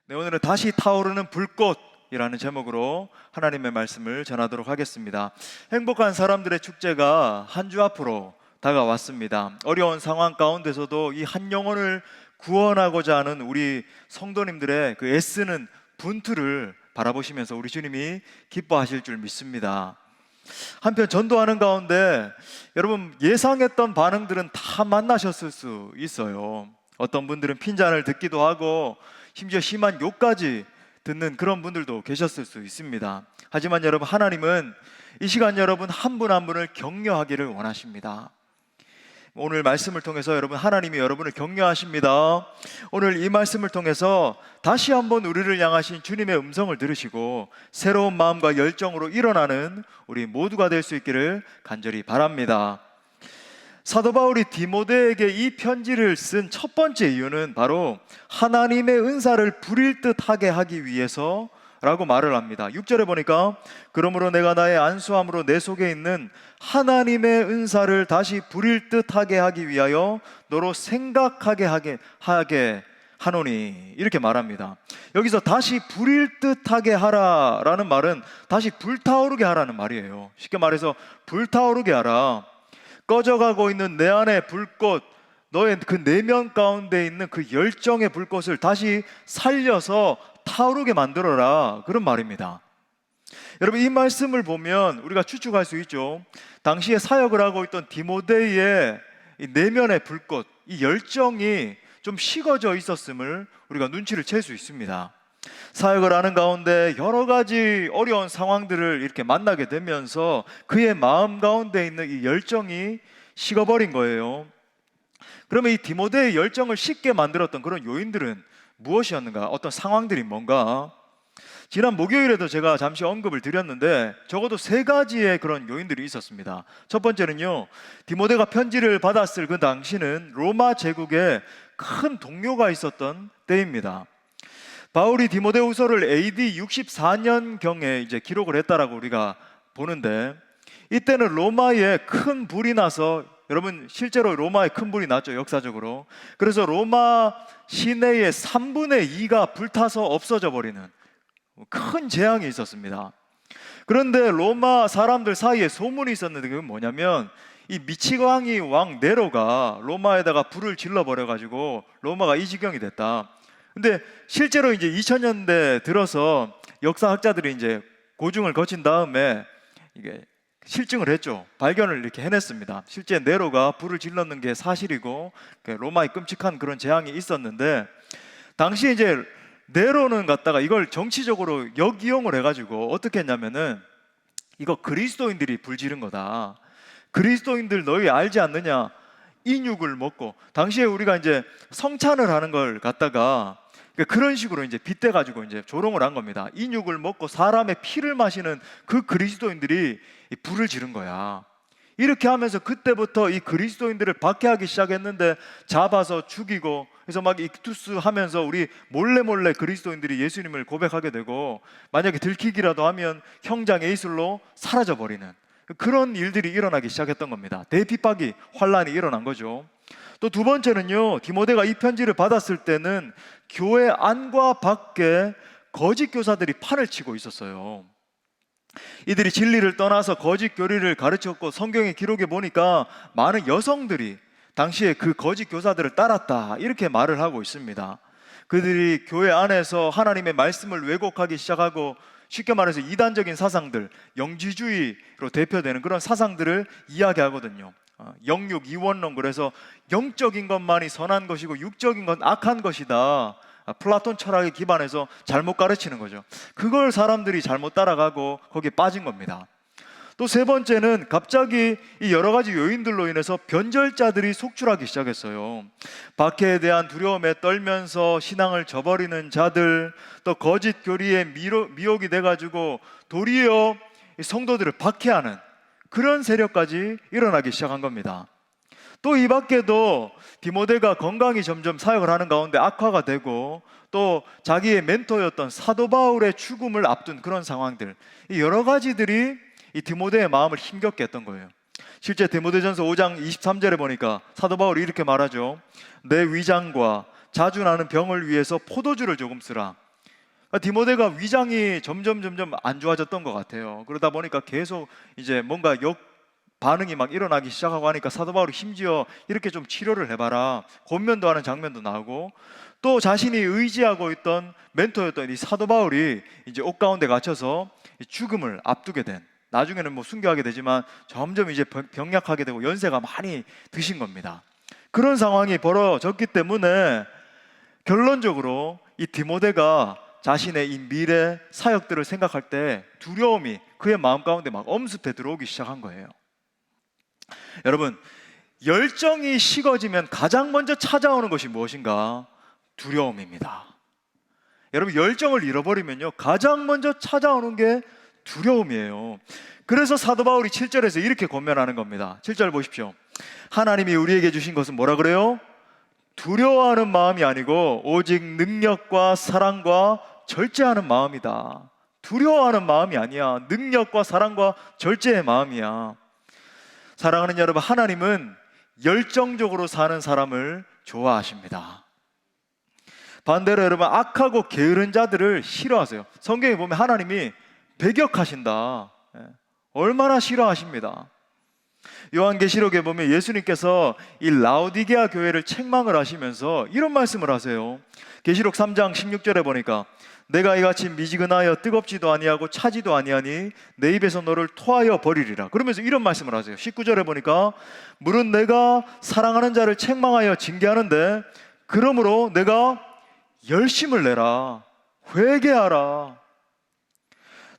네, 오늘은 다시 타오르는 불꽃이라는 제목으로 하나님의 말씀을 전하도록 하겠습니다. 행복한 사람들의 축제가 한 주 앞으로 다가왔습니다. 어려운 상황 가운데서도 이 한 영혼을 구원하고자 하는 우리 성도님들의 그 애쓰는 분투를 바라보시면서 우리 주님이 기뻐하실 줄 믿습니다. 한편 전도하는 가운데 여러분 예상했던 반응들은 다 만나셨을 수 있어요. 어떤 분들은 핀잔을 듣기도 하고 심지어 심한 욕까지 듣는 그런 분들도 계셨을 수 있습니다. 하지만 여러분, 하나님은 이 시간 여러분 한 분 한 분을 격려하기를 원하십니다. 오늘 말씀을 통해서 여러분, 하나님이 여러분을 격려하십니다. 오늘 이 말씀을 통해서 다시 한번 우리를 향하신 주님의 음성을 들으시고 새로운 마음과 열정으로 일어나는 우리 모두가 될 수 있기를 간절히 바랍니다. 사도 바울이 디모데에게 이 편지를 쓴 첫 번째 이유는 바로 하나님의 은사를 부릴 듯하게 하기 위해서라고 말을 합니다. 6절에 보니까 그러므로 내가 나의 안수함으로 내 속에 있는 하나님의 은사를 다시 부릴 듯하게 하기 위하여 너로 생각하게 하게 하노니, 이렇게 말합니다. 여기서 다시 부릴 듯하게 하라라는 말은 다시 불타오르게 하라는 말이에요. 쉽게 말해서 불타오르게 하라. 꺼져가고 있는 내 안의 불꽃, 너의 그 내면 가운데 있는 그 열정의 불꽃을 다시 살려서 타오르게 만들어라, 그런 말입니다. 여러분, 이 말씀을 보면 우리가 추측할 수 있죠. 당시에 사역을 하고 있던 디모데의 이 내면의 불꽃, 이 열정이 좀 식어져 있었음을 우리가 눈치를 챌 수 있습니다. 사역을 하는 가운데 여러 가지 어려운 상황들을 이렇게 만나게 되면서 그의 마음 가운데 있는 이 열정이 식어버린 거예요. 그러면 이 디모데의 열정을 식게 만들었던 그런 요인들은 무엇이었는가? 어떤 상황들이 뭔가? 지난 목요일에도 제가 잠시 언급을 드렸는데 적어도 세 가지의 그런 요인들이 있었습니다. 첫 번째는요, 디모데가 편지를 받았을 그 당시는 로마 제국에 큰 동요가 있었던 때입니다. 바울이 디모데후서를 AD 64년경에 이제 기록을 했다라고 우리가 보는데, 이때는 로마에 큰 불이 나서, 여러분 실제로 로마에 큰 불이 났죠, 역사적으로. 그래서 로마 시내의 3분의 2가 불타서 없어져 버리는 큰 재앙이 있었습니다. 그런데 로마 사람들 사이에 소문이 있었는데, 그건 뭐냐면 이 미치광이 왕 네로가 로마에다가 불을 질러 버려 가지고 로마가 이 지경이 됐다. 근데 실제로 이제 2000년대 들어서 역사학자들이 이제 고증을 거친 다음에 이게 실증을 했죠. 발견을 이렇게 해냈습니다. 실제 네로가 불을 질렀는 게 사실이고 로마의 끔찍한 그런 재앙이 있었는데, 당시 이제 네로는 갖다가 이걸 정치적으로 역이용을 해가지고 어떻게 했냐면은, 이거 그리스도인들이 불 지른 거다. 그리스도인들 너희 알지 않느냐? 인육을 먹고, 당시에 우리가 이제 성찬을 하는 걸 갖다가 그런 식으로 이제 빗대가지고 이제 조롱을 한 겁니다. 인육을 먹고 사람의 피를 마시는 그 그리스도인들이 불을 지른 거야. 이렇게 하면서 그때부터 이 그리스도인들을 박해하기 시작했는데, 잡아서 죽이고, 그래서 막 익투스 하면서 우리 몰래 그리스도인들이 예수님을 고백하게 되고, 만약에 들키기라도 하면 형장의 이슬로 사라져 버리는 그런 일들이 일어나기 시작했던 겁니다. 대핍박이, 환란이 일어난 거죠. 또 두 번째는요, 디모데가 이 편지를 받았을 때는 교회 안과 밖에 거짓 교사들이 판을 치고 있었어요. 이들이 진리를 떠나서 거짓 교리를 가르쳤고, 성경의 기록에 보니까 많은 여성들이 당시에 그 거짓 교사들을 따랐다, 이렇게 말을 하고 있습니다. 그들이 교회 안에서 하나님의 말씀을 왜곡하기 시작하고, 쉽게 말해서 이단적인 사상들, 영지주의로 대표되는 그런 사상들을 이야기하거든요. 영육 이원론, 그래서 영적인 것만이 선한 것이고 육적인 건 악한 것이다, 플라톤 철학에 기반해서 잘못 가르치는 거죠. 그걸 사람들이 잘못 따라가고 거기에 빠진 겁니다. 또 세 번째는 갑자기 이 여러 가지 요인들로 인해서 변절자들이 속출하기 시작했어요. 박해에 대한 두려움에 떨면서 신앙을 저버리는 자들, 또 거짓 교리에 미혹이 돼가지고 도리어 성도들을 박해하는 그런 세력까지 일어나기 시작한 겁니다. 또 이 밖에도 디모데가 건강이 점점 사역을 하는 가운데 악화가 되고, 또 자기의 멘토였던 사도 바울의 죽음을 앞둔 그런 상황들, 이 여러 가지들이 이 디모데의 마음을 힘겹게 했던 거예요. 실제 디모데전서 5장 23절에 보니까 사도 바울이 이렇게 말하죠. 내 위장과 자주 나는 병을 위해서 포도주를 조금 쓰라. 디모데가 위장이 점점 안 좋아졌던 것 같아요. 그러다 보니까 계속 이제 뭔가 역 반응이 막 일어나기 시작하고 하니까 사도 바울이 심지어 이렇게 좀 치료를 해봐라 권면도 하는 장면도 나오고, 또 자신이 의지하고 있던 멘토였던 이 사도 바울이 이제 옥 가운데 갇혀서 죽음을 앞두게 된, 나중에는 뭐 순교하게 되지만 점점 이제 병약하게 되고 연세가 많이 드신 겁니다. 그런 상황이 벌어졌기 때문에 결론적으로 이 디모데가 자신의 이 미래 사역들을 생각할 때 두려움이 그의 마음 가운데 막 엄습해 들어오기 시작한 거예요. 여러분, 열정이 식어지면 가장 먼저 찾아오는 것이 무엇인가? 두려움입니다. 여러분, 열정을 잃어버리면요, 가장 먼저 찾아오는 게 두려움이에요. 그래서 사도 바울이 7절에서 이렇게 권면하는 겁니다. 7절 보십시오. 하나님이 우리에게 주신 것은 뭐라 그래요? 두려워하는 마음이 아니고 오직 능력과 사랑과 절제하는 마음이다. 두려워하는 마음이 아니야. 능력과 사랑과 절제의 마음이야. 사랑하는 여러분, 하나님은 열정적으로 사는 사람을 좋아하십니다. 반대로 여러분, 악하고 게으른 자들을 싫어하세요. 성경에 보면 하나님이 배격하신다. 얼마나 싫어하십니다. 요한계시록에 보면 예수님께서 이 라오디게아 교회를 책망을 하시면서 이런 말씀을 하세요. 계시록 3장 16절에 보니까 내가 이같이 미지근하여 뜨겁지도 아니하고 차지도 아니하니 내 입에서 너를 토하여 버리리라. 그러면서 이런 말씀을 하세요. 19절에 보니까 물은 내가 사랑하는 자를 책망하여 징계하는데 그러므로 내가 열심을 내라, 회개하라.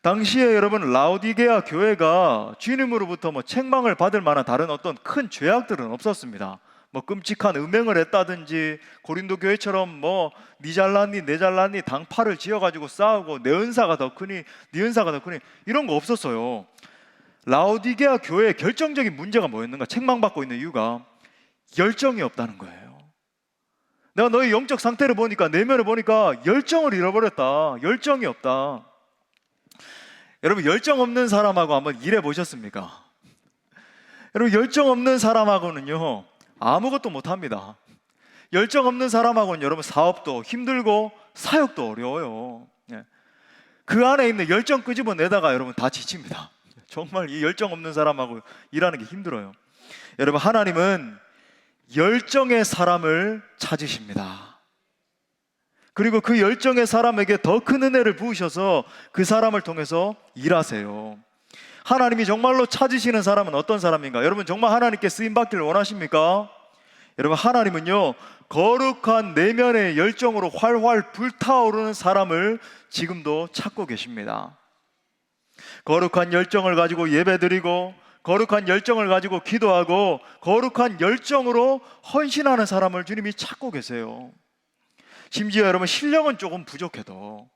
당시에 여러분, 라오디게아 교회가 주님으로부터 뭐 책망을 받을 만한 다른 어떤 큰 죄악들은 없었습니다. 뭐 끔찍한 음행을 했다든지 고린도 교회처럼 뭐 니 잘났니 내 잘났니 당파를 지어가지고 싸우고 내 은사가 더 크니 네 은사가 더 크니 이런 거 없었어요. 라오디게아 교회의 결정적인 문제가 뭐였는가? 책망받고 있는 이유가 열정이 없다는 거예요. 내가 너의 영적 상태를 보니까, 내면을 보니까 열정을 잃어버렸다. 열정이 없다. 여러분, 열정 없는 사람하고 한번 일해 보셨습니까? 여러분, 열정 없는 사람하고는요 아무것도 못합니다. 열정 없는 사람하고는 여러분 사업도 힘들고 사역도 어려워요. 그 안에 있는 열정 끄집어내다가 여러분 다 지칩니다. 정말 이 열정 없는 사람하고 일하는 게 힘들어요. 여러분, 하나님은 열정의 사람을 찾으십니다. 그리고 그 열정의 사람에게 더 큰 은혜를 부으셔서 그 사람을 통해서 일하세요. 하나님이 정말로 찾으시는 사람은 어떤 사람인가? 여러분, 정말 하나님께 쓰임받기를 원하십니까? 여러분, 하나님은요 거룩한 내면의 열정으로 활활 불타오르는 사람을 지금도 찾고 계십니다. 거룩한 열정을 가지고 예배드리고, 거룩한 열정을 가지고 기도하고, 거룩한 열정으로 헌신하는 사람을 주님이 찾고 계세요. 심지어 여러분, 실력은 조금 부족해도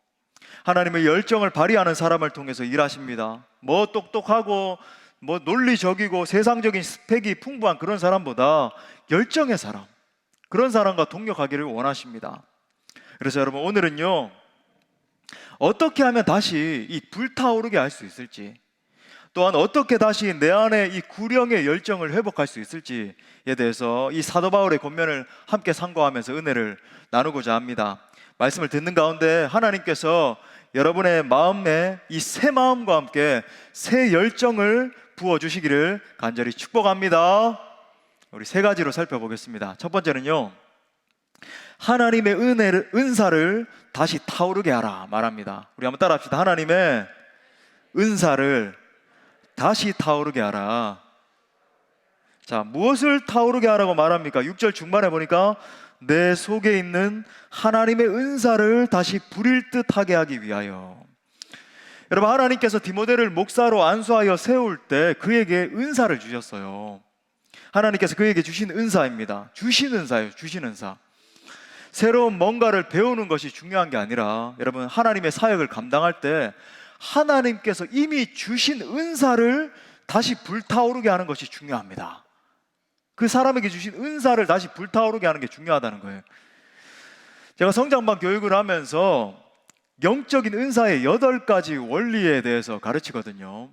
하나님의 열정을 발휘하는 사람을 통해서 일하십니다. 뭐 똑똑하고 뭐 논리적이고 세상적인 스펙이 풍부한 그런 사람보다 열정의 사람, 그런 사람과 동력하기를 원하십니다. 그래서 여러분, 오늘은요 어떻게 하면 다시 이 불타오르게 할 수 있을지, 또한 어떻게 다시 내 안에 이 구령의 열정을 회복할 수 있을지에 대해서 이 사도 바울의 권면을 함께 상고하면서 은혜를 나누고자 합니다. 말씀을 듣는 가운데 하나님께서 여러분의 마음에 이 새 마음과 함께 새 열정을 부어주시기를 간절히 축복합니다. 우리 세 가지로 살펴보겠습니다. 첫 번째는요, 하나님의 은사를 다시 타오르게 하라 말합니다. 우리 한번 따라 합시다. 하나님의 은사를 다시 타오르게 하라. 자, 무엇을 타오르게 하라고 말합니까? 6절 중반에 보니까 내 속에 있는 하나님의 은사를 다시 부릴 듯하게 하기 위하여. 여러분, 하나님께서 디모데를 목사로 안수하여 세울 때 그에게 은사를 주셨어요. 하나님께서 그에게 주신 은사입니다. 주신 은사예요. 주신 은사. 새로운 뭔가를 배우는 것이 중요한 게 아니라, 여러분, 하나님의 사역을 감당할 때 하나님께서 이미 주신 은사를 다시 불타오르게 하는 것이 중요합니다. 그 사람에게 주신 은사를 다시 불타오르게 하는 게 중요하다는 거예요. 제가 성장반 교육을 하면서 영적인 은사의 8가지 원리에 대해서 가르치거든요.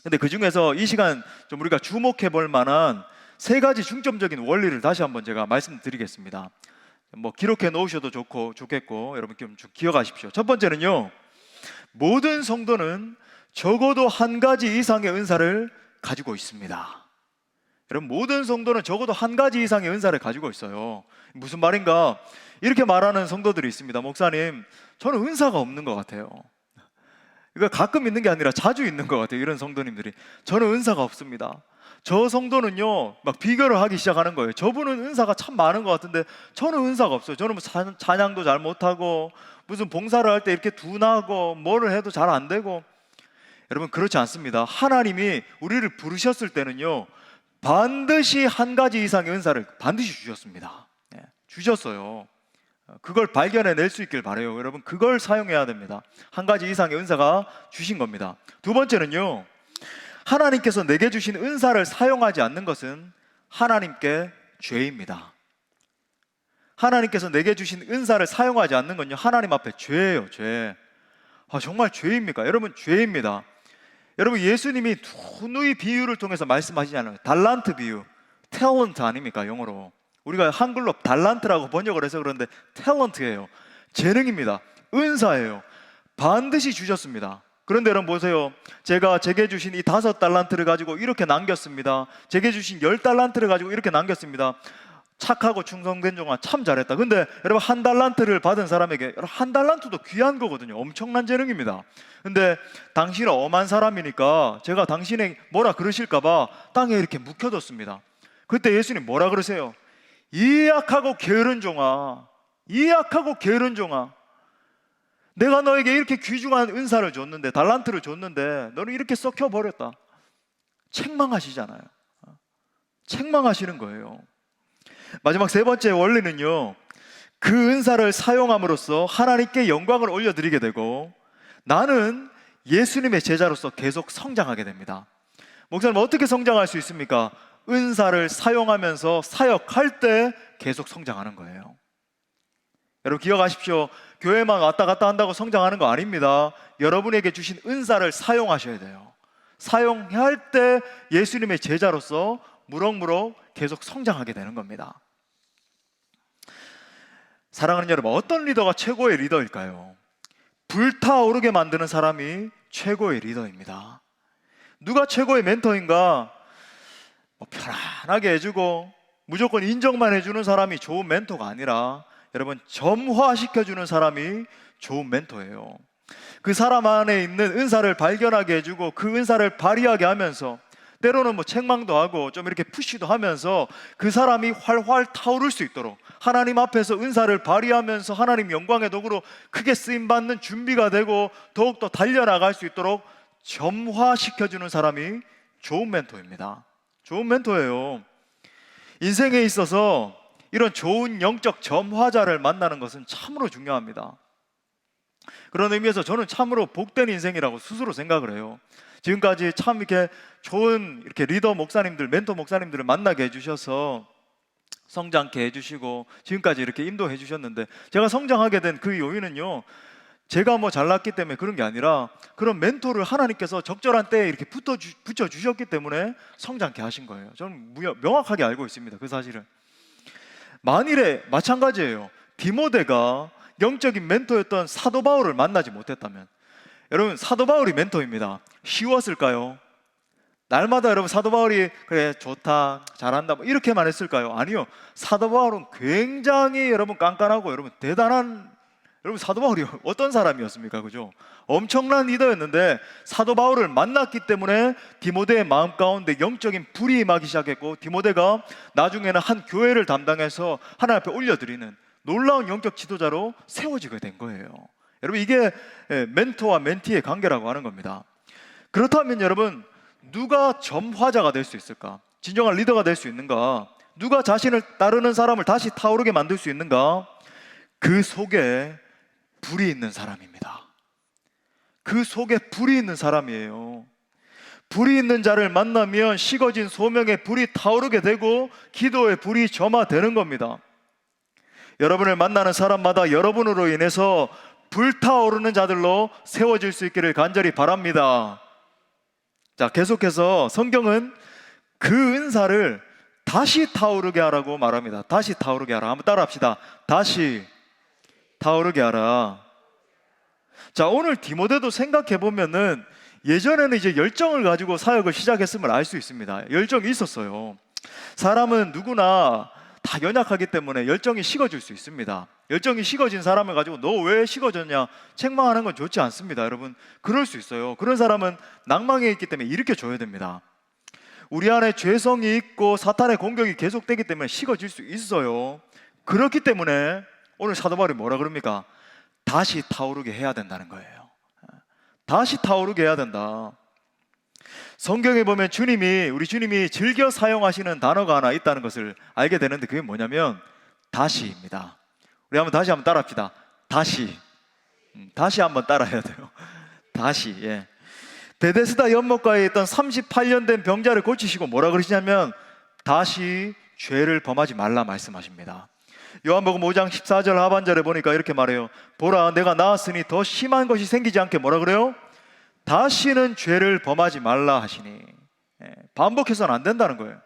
근데 그 중에서 이 시간 좀 우리가 주목해 볼 만한 3가지 중점적인 원리를 다시 한번 제가 말씀드리겠습니다. 뭐 기록해 놓으셔도 좋겠고 여러분 좀 기억하십시오. 첫 번째는요, 모든 성도는 적어도 한 가지 이상의 은사를 가지고 있습니다. 여러분, 모든 성도는 적어도 한 가지 이상의 은사를 가지고 있어요. 무슨 말인가? 이렇게 말하는 성도들이 있습니다. 목사님, 저는 은사가 없는 것 같아요. 이거 가끔 있는 게 아니라 자주 있는 것 같아요. 이런 성도님들이. 저는 은사가 없습니다. 저 성도는요, 막 비교를 하기 시작하는 거예요. 저분은 은사가 참 많은 것 같은데 저는 은사가 없어요. 저는 뭐 찬양도 잘 못하고 무슨 봉사를 할 때 이렇게 둔하고 뭐를 해도 잘 안 되고. 여러분, 그렇지 않습니다. 하나님이 우리를 부르셨을 때는요, 반드시 한 가지 이상의 은사를 반드시 주셨습니다. 주셨어요. 그걸 발견해낼 수 있길 바라요. 여러분, 그걸 사용해야 됩니다. 한 가지 이상의 은사가 주신 겁니다. 두 번째는요, 하나님께서 내게 주신 은사를 사용하지 않는 것은 하나님께 죄입니다. 하나님께서 내게 주신 은사를 사용하지 않는 건요, 하나님 앞에 죄예요. 죄. 정말 죄입니까? 여러분, 죄입니다. 여러분, 예수님이 누누이 비유를 통해서 말씀하시잖아요. 달란트 비유, 탤런트 아닙니까? 영어로 우리가 한글로 달란트라고 번역을 해서 그런데 탤런트예요. 재능입니다. 은사예요. 반드시 주셨습니다. 그런데 여러분 보세요. 제게 주신 이 5달란트를 가지고 이렇게 남겼습니다. 제게 주신 10달란트를 가지고 이렇게 남겼습니다. 착하고 충성된 종아, 참 잘했다. 근데 여러분, 1달란트를 받은 사람에게, 여러분, 1달란트도 귀한 거거든요. 엄청난 재능입니다. 근데 당신은 엄한 사람이니까 제가 당신에게 뭐라 그러실까봐 땅에 이렇게 묵혀뒀습니다. 그때 예수님 뭐라 그러세요? 이 약하고 게으른 종아, 이 약하고 게으른 종아, 내가 너에게 이렇게 귀중한 은사를 줬는데, 달란트를 줬는데 너는 이렇게 썩혀버렸다. 책망하시잖아요. 책망하시는 거예요. 마지막 세 번째 원리는요, 그 은사를 사용함으로써 하나님께 영광을 올려드리게 되고 나는 예수님의 제자로서 계속 성장하게 됩니다. 목사님, 어떻게 성장할 수 있습니까? 은사를 사용하면서 사역할 때 계속 성장하는 거예요. 여러분, 기억하십시오. 교회만 왔다 갔다 한다고 성장하는 거 아닙니다. 여러분에게 주신 은사를 사용하셔야 돼요. 사용할 때 예수님의 제자로서 무럭무럭 계속 성장하게 되는 겁니다. 사랑하는 여러분, 어떤 리더가 최고의 리더일까요? 불타오르게 만드는 사람이 최고의 리더입니다. 누가 최고의 멘토인가? 편안하게 해주고 무조건 인정만 해주는 사람이 좋은 멘토가 아니라, 여러분, 점화시켜주는 사람이 좋은 멘토예요. 그 사람 안에 있는 은사를 발견하게 해주고 그 은사를 발휘하게 하면서, 때로는 뭐 책망도 하고 좀 이렇게 푸시도 하면서 그 사람이 활활 타오를 수 있도록, 하나님 앞에서 은사를 발휘하면서 하나님 영광의 도구로 크게 쓰임받는 준비가 되고 더욱더 달려나갈 수 있도록 점화시켜주는 사람이 좋은 멘토입니다. 좋은 멘토예요. 인생에 있어서 이런 좋은 영적 점화자를 만나는 것은 참으로 중요합니다. 그런 의미에서 저는 참으로 복된 인생이라고 스스로 생각을 해요. 지금까지 참 이렇게 좋은 이렇게 리더 목사님들, 멘토 목사님들을 만나게 해주셔서 성장케 해주시고 지금까지 이렇게 인도해 주셨는데, 제가 성장하게 된 그 요인은요, 제가 뭐 잘났기 때문에 그런 게 아니라 그런 멘토를 하나님께서 적절한 때에 이렇게 붙여주셨기 때문에 성장케 하신 거예요. 저는 명확하게 알고 있습니다. 그 사실은. 만일에 마찬가지예요. 디모데가 영적인 멘토였던 사도 바울을 만나지 못했다면, 여러분, 사도 바울이 멘토입니다. 쉬웠을까요? 날마다 여러분 사도 바울이 그래 좋다 잘한다 뭐 이렇게만 했을까요? 아니요. 사도 바울은 굉장히 여러분 깐깐하고 여러분 대단한, 여러분 사도 바울이 어떤 사람이었습니까? 그죠? 엄청난 리더였는데 사도 바울을 만났기 때문에 디모데의 마음 가운데 영적인 불이 임하기 시작했고, 디모데가 나중에는 한 교회를 담당해서 하나님 앞에 올려드리는 놀라운 영적 지도자로 세워지게 된 거예요. 여러분, 이게 멘토와 멘티의 관계라고 하는 겁니다. 그렇다면 여러분, 누가 점화자가 될 수 있을까? 진정한 리더가 될 수 있는가? 누가 자신을 따르는 사람을 다시 타오르게 만들 수 있는가? 그 속에 불이 있는 사람입니다. 그 속에 불이 있는 사람이에요. 불이 있는 자를 만나면 식어진 소명의 불이 타오르게 되고 기도의 불이 점화되는 겁니다. 여러분을 만나는 사람마다 여러분으로 인해서 불타오르는 자들로 세워질 수 있기를 간절히 바랍니다. 자, 계속해서 성경은 그 은사를 다시 타오르게 하라고 말합니다. 다시 타오르게 하라. 한번 따라합시다. 다시 타오르게 하라. 자, 오늘 디모데도 생각해 보면은 예전에는 이제 열정을 가지고 사역을 시작했음을 알 수 있습니다. 열정이 있었어요. 사람은 누구나 다 연약하기 때문에 열정이 식어질 수 있습니다. 열정이 식어진 사람을 가지고 너 왜 식어졌냐 책망하는 건 좋지 않습니다. 여러분, 그럴 수 있어요. 그런 사람은 낭망에 있기 때문에 일으켜줘야 됩니다. 우리 안에 죄성이 있고 사탄의 공격이 계속되기 때문에 식어질 수 있어요. 그렇기 때문에 오늘 사도 바울이 뭐라 그럽니까? 다시 타오르게 해야 된다는 거예요. 다시 타오르게 해야 된다. 성경에 보면 우리 주님이 즐겨 사용하시는 단어가 하나 있다는 것을 알게 되는데 그게 뭐냐면 다시입니다. 우리 다시 한번 따라합시다. 다시 한번 따라해야 돼요. 다시. 예. 베데스다 연못가에 있던 38년 된 병자를 고치시고 뭐라 그러시냐면 다시 죄를 범하지 말라 말씀하십니다. 요한복음 5장 14절 하반절에 보니까 이렇게 말해요. 보라, 내가 나았으니 더 심한 것이 생기지 않게 뭐라 그래요? 다시는 죄를 범하지 말라 하시니. 반복해서는 안 된다는 거예요.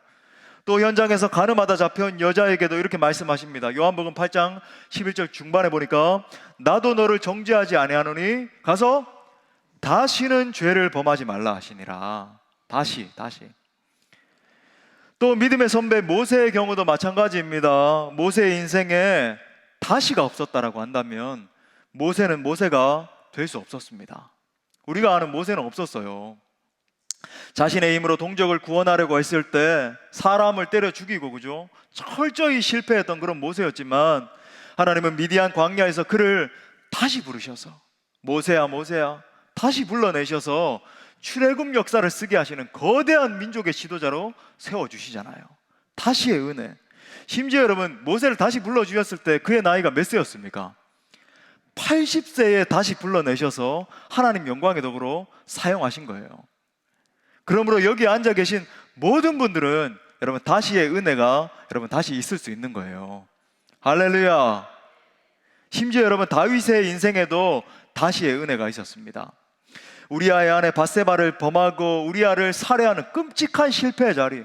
또 현장에서 가늠하다 잡혀온 여자에게도 이렇게 말씀하십니다. 요한복음 8장 11절 중반에 보니까 나도 너를 정죄하지 아니하노니 가서 다시는 죄를 범하지 말라 하시니라. 다시. 또 믿음의 선배 모세의 경우도 마찬가지입니다. 모세의 인생에 다시가 없었다라고 한다면 모세는 모세가 될 수 없었습니다. 우리가 아는 모세는 없었어요. 자신의 힘으로 동족을 구원하려고 했을 때 사람을 때려 죽이고, 그죠? 철저히 실패했던 그런 모세였지만 하나님은 미디안 광야에서 그를 다시 부르셔서 모세야 다시 불러내셔서 출애굽 역사를 쓰게 하시는 거대한 민족의 지도자로 세워주시잖아요. 다시의 은혜. 심지어 여러분, 모세를 다시 불러주셨을 때 그의 나이가 몇 세였습니까? 80세에 다시 불러내셔서 하나님 영광의 도구로 사용하신 거예요. 그러므로 여기 앉아 계신 모든 분들은 여러분 다시의 은혜가 여러분 다시 있을 수 있는 거예요. 할렐루야. 심지어 여러분 다윗의 인생에도 다시의 은혜가 있었습니다. 우리아의 아내 밧세바를 범하고 우리아를 살해하는 끔찍한 실패의 자리.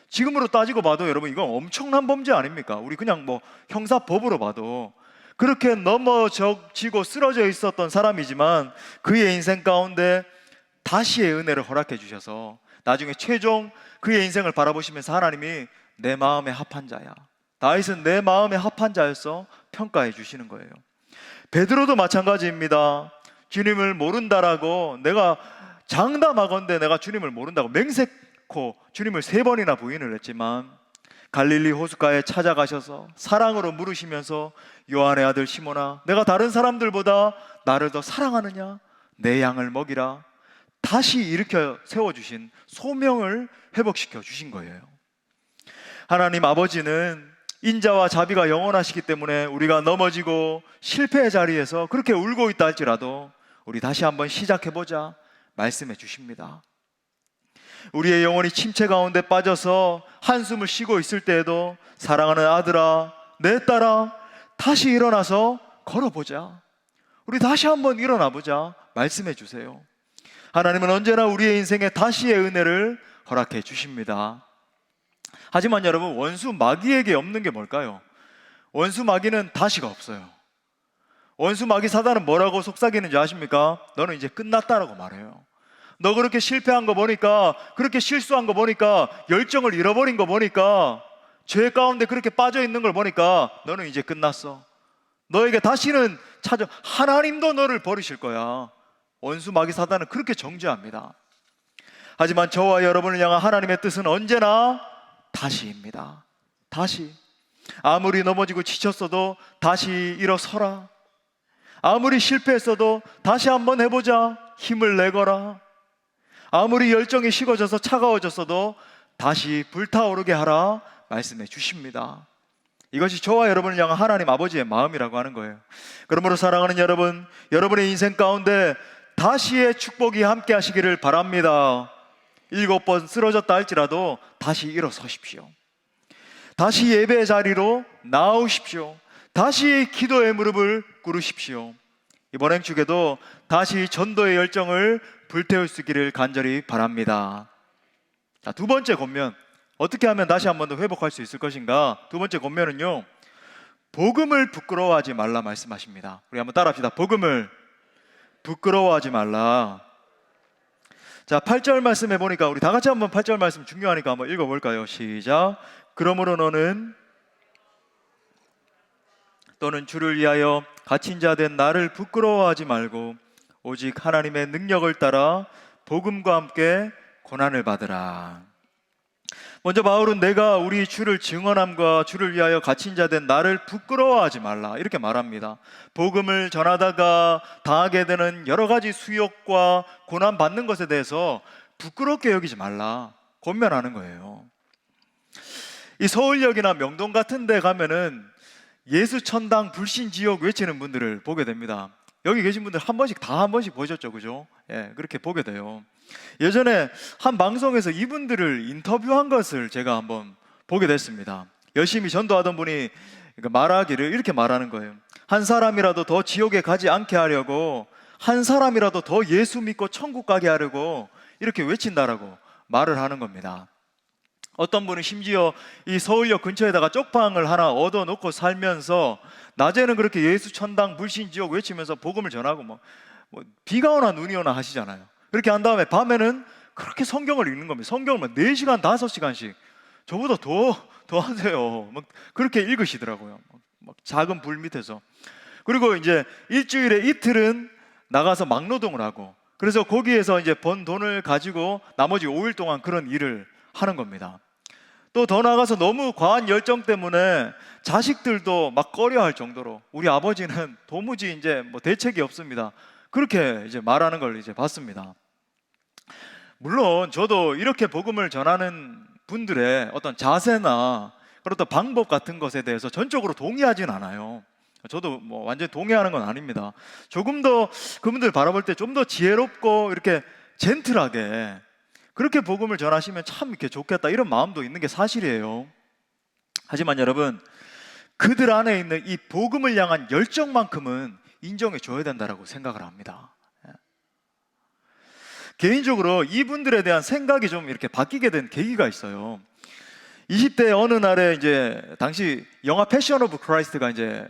지금으로 따지고 봐도 여러분 이건 엄청난 범죄 아닙니까? 우리 그냥 형사법으로 봐도 그렇게 넘어지고 쓰러져 있었던 사람이지만 그의 인생 가운데 다시의 은혜를 허락해 주셔서 나중에 최종 그의 인생을 바라보시면서 하나님이 내 마음에 합한 자야, 다윗은 내 마음에 합한 자였어 평가해 주시는 거예요. 베드로도 마찬가지입니다. 주님을 모른다라고 내가 장담하건대 내가 주님을 모른다고 맹세코 주님을 3번이나 부인을 했지만 갈릴리 호숫가에 찾아가셔서 사랑으로 물으시면서 요한의 아들 시몬아, 내가 다른 사람들보다 나를 더 사랑하느냐? 내 양을 먹이라. 다시 일으켜 세워주신 소명을 회복시켜 주신 거예요. 하나님 아버지는 인자와 자비가 영원하시기 때문에 우리가 넘어지고 실패의 자리에서 그렇게 울고 있다 할지라도 우리 다시 한번 시작해보자 말씀해 주십니다. 우리의 영혼이 침체 가운데 빠져서 한숨을 쉬고 있을 때에도 사랑하는 아들아, 내 딸아, 다시 일어나서 걸어보자. 우리 다시 한번 일어나 보자 말씀해 주세요. 하나님은 언제나 우리의 인생에 다시의 은혜를 허락해 주십니다. 하지만 여러분, 원수 마귀에게 없는 게 뭘까요? 원수 마귀는 다시가 없어요. 원수 마귀 사단은 뭐라고 속삭이는지 아십니까? 너는 이제 끝났다라고 말해요. 너 그렇게 실패한 거 보니까, 그렇게 실수한 거 보니까, 열정을 잃어버린 거 보니까, 죄 가운데 그렇게 빠져 있는 걸 보니까 너는 이제 끝났어. 너에게 다시는 하나님도 너를 버리실 거야. 원수 마귀 사단은 그렇게 정죄합니다. 하지만 저와 여러분을 향한 하나님의 뜻은 언제나 다시입니다. 다시. 아무리 넘어지고 지쳤어도 다시 일어서라. 아무리 실패했어도 다시 한번 해보자. 힘을 내거라. 아무리 열정이 식어져서 차가워졌어도 다시 불타오르게 하라 말씀해 주십니다. 이것이 저와 여러분을 향한 하나님 아버지의 마음이라고 하는 거예요. 그러므로 사랑하는 여러분, 여러분의 인생 가운데 다시의 축복이 함께 하시기를 바랍니다. 7번 쓰러졌다 할지라도 다시 일어서십시오. 다시 예배의 자리로 나오십시오. 다시 기도의 무릎을 꿇으십시오. 이번 행축에도 다시 전도의 열정을 불태울 수 있기를 간절히 바랍니다. 자, 두 번째 권면, 어떻게 하면 다시 한 번 더 회복할 수 있을 것인가? 두 번째 권면은요, 복음을 부끄러워하지 말라 말씀하십니다. 우리 한번 따라합시다. 복음을 부끄러워하지 말라. 자, 8절 말씀 해보니까 우리 다 같이 한번 8절 말씀 중요하니까 한번 읽어볼까요? 시작. 그러므로 너는 또는 주를 위하여 갇힌 자 된 나를 부끄러워하지 말고 오직 하나님의 능력을 따라 복음과 함께 고난을 받으라. 먼저 바울은 내가 우리 주를 증언함과 주를 위하여 갇힌 자 된 나를 부끄러워하지 말라 이렇게 말합니다. 복음을 전하다가 당하게 되는 여러 가지 수욕과 고난 받는 것에 대해서 부끄럽게 여기지 말라 권면하는 거예요. 이 서울역이나 명동 같은 데 가면은 예수 천당 불신 지옥 외치는 분들을 보게 됩니다. 여기 계신 분들 한 번씩 보셨죠, 그죠? 예, 그렇게 보게 돼요. 예전에 한 방송에서 이분들을 인터뷰한 것을 제가 한번 보게 됐습니다. 열심히 전도하던 분이 말하기를 이렇게 말하는 거예요. 한 사람이라도 더 지옥에 가지 않게 하려고, 한 사람이라도 더 예수 믿고 천국 가게 하려고 이렇게 외친다라고 말을 하는 겁니다. 어떤 분은 심지어 이 서울역 근처에다가 쪽방을 하나 얻어놓고 살면서 낮에는 그렇게 예수 천당 불신 지옥 외치면서 복음을 전하고 뭐 비가 오나 눈이 오나 하시잖아요. 그렇게 한 다음에 밤에는 그렇게 성경을 읽는 겁니다. 성경을 4시간 5시간씩 저보다 더 하세요. 막 그렇게 읽으시더라고요. 막 작은 불 밑에서. 그리고 이제 일주일에 이틀은 나가서 막노동을 하고, 그래서 거기에서 이제 번 돈을 가지고 나머지 5일 동안 그런 일을 하는 겁니다. 또 더 나가서 너무 과한 열정 때문에 자식들도 막 꺼려할 정도로, 우리 아버지는 도무지 이제 대책이 없습니다. 그렇게 이제 말하는 걸 이제 봤습니다. 물론 저도 이렇게 복음을 전하는 분들의 어떤 자세나 그런 방법 같은 것에 대해서 전적으로 동의하진 않아요. 저도 완전히 동의하는 건 아닙니다. 조금 더 그분들 바라볼 때 좀 더 지혜롭고 이렇게 젠틀하게 그렇게 복음을 전하시면 참 이렇게 좋겠다 이런 마음도 있는 게 사실이에요. 하지만 여러분, 그들 안에 있는 이 복음을 향한 열정만큼은 인정해 줘야 된다고 생각을 합니다. 개인적으로 이분들에 대한 생각이 좀 이렇게 바뀌게 된 계기가 있어요. 20대 어느 날에 이제 당시 영화 패션 오브 크라이스트가 이제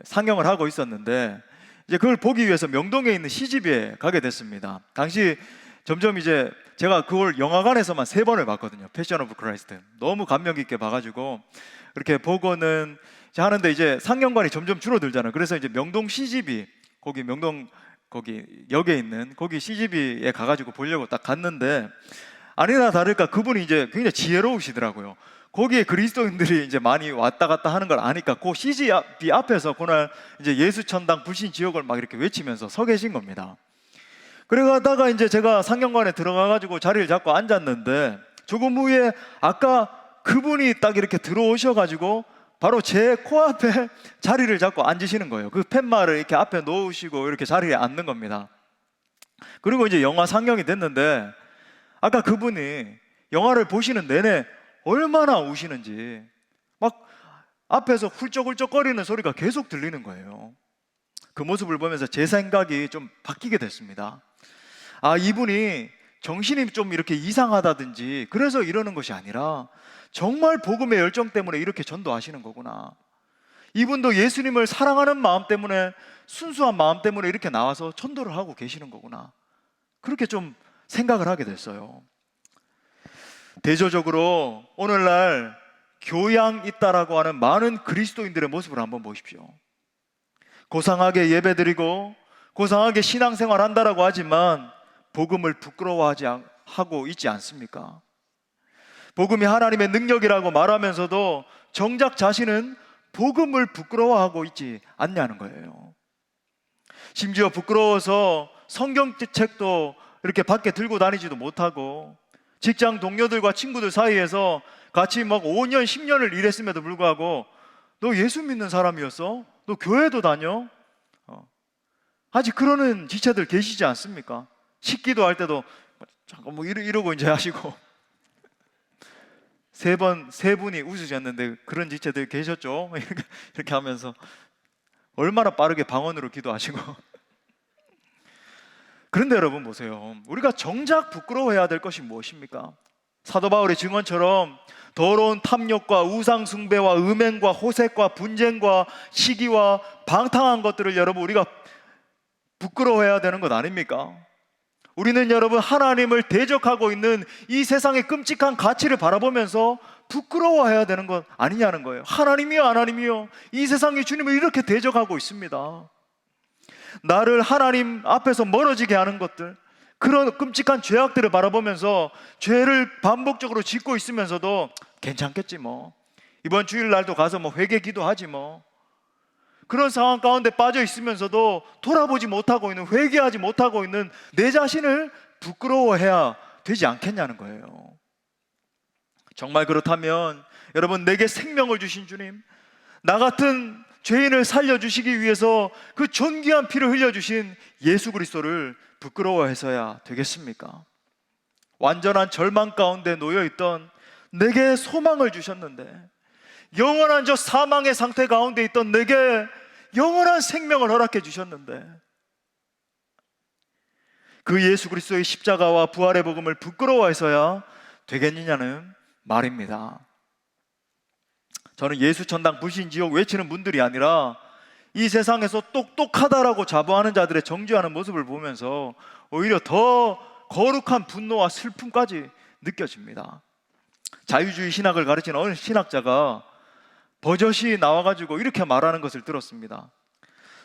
상영을 하고 있었는데, 이제 그걸 보기 위해서 명동에 있는 CGV에 가게 됐습니다. 당시 점점 이제 제가 그걸 영화관에서만 3번을 봤거든요. 패션 오브 크라이스트 너무 감명 깊게 봐가지고 그렇게 보고는 하는데 이제 상영관이 점점 줄어들잖아요. 그래서 이제 명동 CGV, 거기 명동 거기 역에 있는 거기 CGV에 가가지고 보려고 딱 갔는데, 아니나 다를까 그분이 이제 굉장히 지혜로우시더라고요. 거기에 그리스도인들이 이제 많이 왔다 갔다 하는 걸 아니까 그 CGV 앞에서 그날 이제 예수 천당 불신 지옥을 막 이렇게 외치면서 서 계신 겁니다. 그러다가 이제 제가 상영관에 들어가가지고 자리를 잡고 앉았는데, 조금 후에 아까 그분이 딱 이렇게 들어오셔가지고 바로 제 코앞에 자리를 잡고 앉으시는 거예요. 그 팻말을 이렇게 앞에 놓으시고 이렇게 자리에 앉는 겁니다. 그리고 이제 영화 상영이 됐는데, 아까 그분이 영화를 보시는 내내 얼마나 우시는지 막 앞에서 훌쩍훌쩍 거리는 소리가 계속 들리는 거예요. 그 모습을 보면서 제 생각이 좀 바뀌게 됐습니다. 아, 이분이 정신이 좀 이렇게 이상하다든지 그래서 이러는 것이 아니라 정말 복음의 열정 때문에 이렇게 전도하시는 거구나. 이분도 예수님을 사랑하는 마음 때문에, 순수한 마음 때문에 이렇게 나와서 전도를 하고 계시는 거구나. 그렇게 좀 생각을 하게 됐어요. 대조적으로 오늘날 교양 있다라고 하는 많은 그리스도인들의 모습을 한번 보십시오. 고상하게 예배드리고 고상하게 신앙생활 한다라고 하지만 복음을 부끄러워하지 하고 있지 않습니까? 복음이 하나님의 능력이라고 말하면서도 정작 자신은 복음을 부끄러워하고 있지 않냐는 거예요. 심지어 부끄러워서 성경책도 이렇게 밖에 들고 다니지도 못하고, 직장 동료들과 친구들 사이에서 같이 막 5년, 10년을 일했음에도 불구하고 너 예수 믿는 사람이었어? 너 교회도 다녀? 아직 그러는 지체들 계시지 않습니까? 식기도 할 때도 잠깐 이러고 이제 하시고 세 분이 웃으셨는데 그런 지체들 계셨죠? 이렇게 하면서 얼마나 빠르게 방언으로 기도하시고. 그런데 여러분 보세요. 우리가 정작 부끄러워해야 될 것이 무엇입니까? 사도 바울의 증언처럼 더러운 탐욕과 우상숭배와 음행과 호색과 분쟁과 시기와 방탕한 것들을 여러분 우리가 부끄러워해야 되는 것 아닙니까? 우리는 여러분 하나님을 대적하고 있는 이 세상의 끔찍한 가치를 바라보면서 부끄러워해야 되는 것 아니냐는 거예요. 하나님이요, 하나님이요, 이 세상이 주님을 이렇게 대적하고 있습니다. 나를 하나님 앞에서 멀어지게 하는 것들, 그런 끔찍한 죄악들을 바라보면서 죄를 반복적으로 짓고 있으면서도 괜찮겠지 뭐, 이번 주일날도 가서 뭐 회개 기도하지 뭐, 그런 상황 가운데 빠져 있으면서도 돌아보지 못하고 있는, 회개하지 못하고 있는 내 자신을 부끄러워해야 되지 않겠냐는 거예요. 정말 그렇다면 여러분, 내게 생명을 주신 주님, 나 같은 죄인을 살려주시기 위해서 그 존귀한 피를 흘려주신 예수 그리스도를 부끄러워해서야 되겠습니까? 완전한 절망 가운데 놓여있던 내게 소망을 주셨는데, 영원한 저 사망의 상태 가운데 있던 내게 영원한 생명을 허락해 주셨는데, 그 예수 그리스도의 십자가와 부활의 복음을 부끄러워해서야 되겠느냐는 말입니다. 저는 예수 천당 불신 지옥 외치는 분들이 아니라 이 세상에서 똑똑하다라고 자부하는 자들의 정죄하는 모습을 보면서 오히려 더 거룩한 분노와 슬픔까지 느껴집니다. 자유주의 신학을 가르치는 어느 신학자가 버젓이 나와가지고 이렇게 말하는 것을 들었습니다.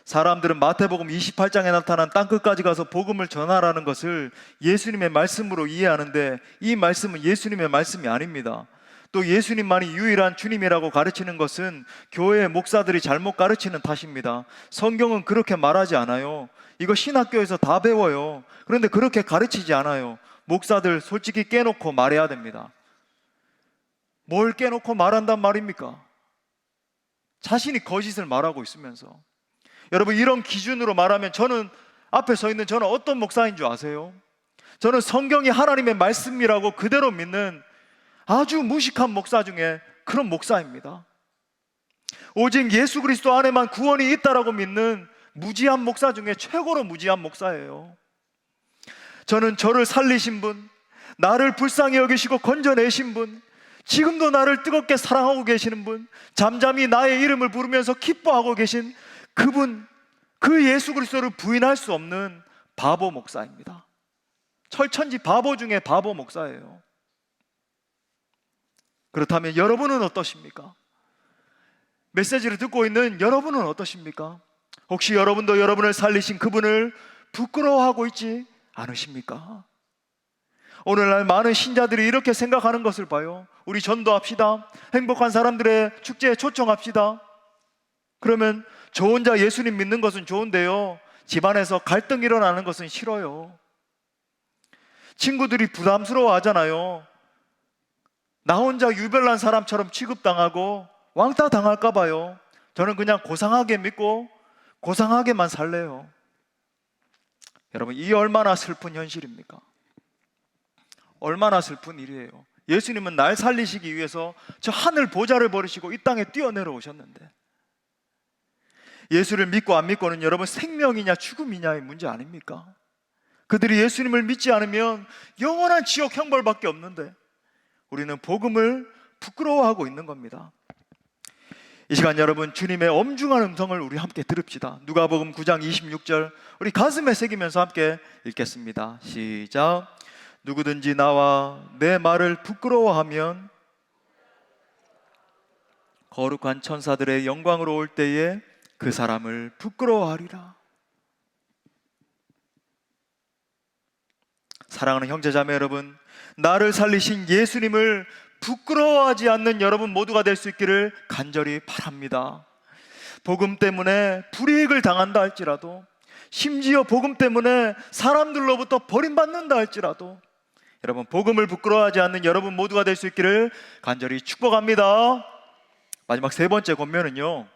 사람들은 마태복음 28장에 나타난 땅끝까지 가서 복음을 전하라는 것을 예수님의 말씀으로 이해하는데, 이 말씀은 예수님의 말씀이 아닙니다. 또 예수님만이 유일한 주님이라고 가르치는 것은 교회의 목사들이 잘못 가르치는 탓입니다. 성경은 그렇게 말하지 않아요. 이거 신학교에서 다 배워요. 그런데 그렇게 가르치지 않아요. 목사들 솔직히 깨놓고 말해야 됩니다. 뭘 깨놓고 말한단 말입니까? 자신이 거짓을 말하고 있으면서. 여러분, 이런 기준으로 말하면 저는, 앞에 서 있는 저는 어떤 목사인 줄 아세요? 저는 성경이 하나님의 말씀이라고 그대로 믿는 아주 무식한 목사 중에 그런 목사입니다. 오직 예수 그리스도 안에만 구원이 있다라고 믿는 무지한 목사 중에 최고로 무지한 목사예요. 저는 저를 살리신 분, 나를 불쌍히 여기시고 건져내신 분, 지금도 나를 뜨겁게 사랑하고 계시는 분, 잠잠히 나의 이름을 부르면서 기뻐하고 계신 그분, 그 예수 그리스도를 부인할 수 없는 바보 목사입니다. 철천지 바보 중에 바보 목사예요. 그렇다면 여러분은 어떠십니까? 메시지를 듣고 있는 여러분은 어떠십니까? 혹시 여러분도 여러분을 살리신 그분을 부끄러워하고 있지 않으십니까? 오늘날 많은 신자들이 이렇게 생각하는 것을 봐요. 우리 전도합시다. 행복한 사람들의 축제에 초청합시다. 그러면 저 혼자 예수님 믿는 것은 좋은데요, 집안에서 갈등 일어나는 것은 싫어요. 친구들이 부담스러워 하잖아요. 나 혼자 유별난 사람처럼 취급당하고 왕따 당할까 봐요. 저는 그냥 고상하게 믿고 고상하게만 살래요. 여러분, 이 얼마나 슬픈 현실입니까? 얼마나 슬픈 일이에요. 예수님은 날 살리시기 위해서 저 하늘 보좌를 버리시고 이 땅에 뛰어내려 오셨는데, 예수를 믿고 안 믿고는 여러분 생명이냐 죽음이냐의 문제 아닙니까? 그들이 예수님을 믿지 않으면 영원한 지옥 형벌밖에 없는데 우리는 복음을 부끄러워하고 있는 겁니다. 이 시간 여러분, 주님의 엄중한 음성을 우리 함께 들읍시다. 누가복음 9장 26절 우리 가슴에 새기면서 함께 읽겠습니다. 시작. 누구든지 나와 내 말을 부끄러워하면 거룩한 천사들의 영광으로 올 때에 그 사람을 부끄러워하리라. 사랑하는 형제자매 여러분, 나를 살리신 예수님을 부끄러워하지 않는 여러분 모두가 될 수 있기를 간절히 바랍니다. 복음 때문에 불이익을 당한다 할지라도, 심지어 복음 때문에 사람들로부터 버림받는다 할지라도 여러분, 복음을 부끄러워하지 않는 여러분 모두가 될 수 있기를 간절히 축복합니다. 마지막 세 번째 권면은요,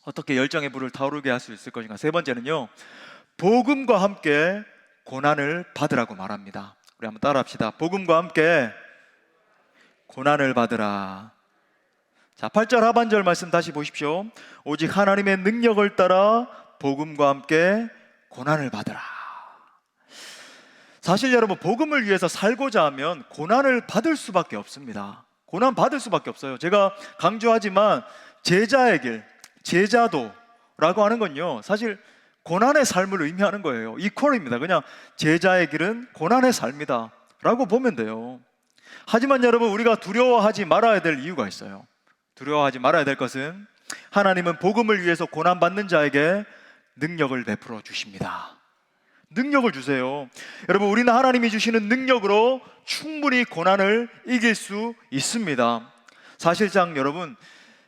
어떻게 열정의 불을 타오르게 할 수 있을 것인가. 세 번째는요, 복음과 함께 고난을 받으라고 말합니다. 우리 한번 따라합시다. 복음과 함께 고난을 받으라. 자, 8절 하반절 말씀 다시 보십시오. 오직 하나님의 능력을 따라 복음과 함께 고난을 받으라. 사실 여러분, 복음을 위해서 살고자 하면 고난을 받을 수밖에 없습니다. 고난 받을 수밖에 없어요. 제가 강조하지만 제자의 길, 제자도라고 하는 건요, 사실 고난의 삶을 의미하는 거예요. 이퀄입니다. 그냥 제자의 길은 고난의 삶이다 라고 보면 돼요. 하지만 여러분, 우리가 두려워하지 말아야 될 이유가 있어요. 두려워하지 말아야 될 것은 하나님은 복음을 위해서 고난받는 자에게 능력을 베풀어 주십니다. 능력을 주세요. 여러분, 우리는 하나님이 주시는 능력으로 충분히 고난을 이길 수 있습니다. 사실상 여러분,